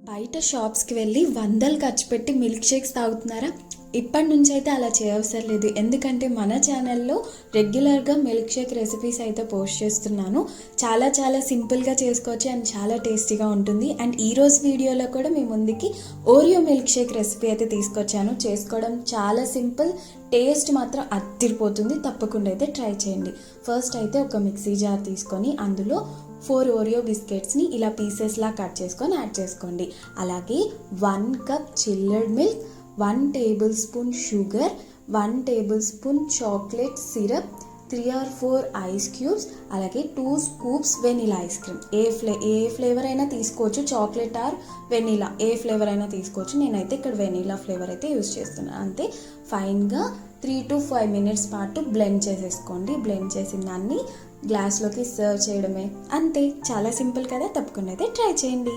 బయట షాప్స్కి వెళ్ళి వందలు ఖర్చు పెట్టి మిల్క్ షేక్స్ తాగుతున్నారా? ఇప్పటి నుంచి అయితే అలా చేయవసరం లేదు. ఎందుకంటే మన ఛానల్లో రెగ్యులర్గా మిల్క్ షేక్ రెసిపీస్ అయితే పోస్ట్ చేస్తున్నాను. చాలా సింపుల్గా చేసుకోవచ్చు అండ్ చాలా టేస్టీగా ఉంటుంది. అండ్ ఈరోజు వీడియోలో కూడా మీ ముందుకి ఓరియో మిల్క్ షేక్ రెసిపీ అయితే తీసుకొచ్చాను. చేసుకోవడం చాలా సింపుల్, టేస్ట్ మాత్రం అదిరిపోతుంది. తప్పకుండా అయితే ట్రై చేయండి. ఫస్ట్ అయితే ఒక మిక్సీ జార్ తీసుకొని అందులో 4 ఓరియో బిస్కెట్స్ని ఇలా పీసెస్లా కట్ చేసుకొని యాడ్ చేసుకోండి. అలాగే 1 cup chilled milk, 1 table spoon sugar, 1 table spoon chocolate syrup, 3 or 4 ice cubes, అలాగే 2 స్కూప్స్ వెనిలా ఐస్ క్రీమ్. ఏ ఫ్లేవర్ అయినా తీసుకోవచ్చు, chocolate are vanilla A flavour అయినా తీసుకోవచ్చు. నేనైతే ఇక్కడ వెనిలా ఫ్లేవర్ అయితే యూజ్ చేస్తున్నాను. అంతే, ఫైన్గా 3 to 5 minutes పాటు బ్లెండ్ చేసేసుకోండి. బ్లెండ్ చేసిన దాన్ని గ్లాస్లోకి సర్వ్ చేయడమే. అంతే, చాలా సింపుల్ కదా. తప్పకుండా అయితే ట్రై చేయండి.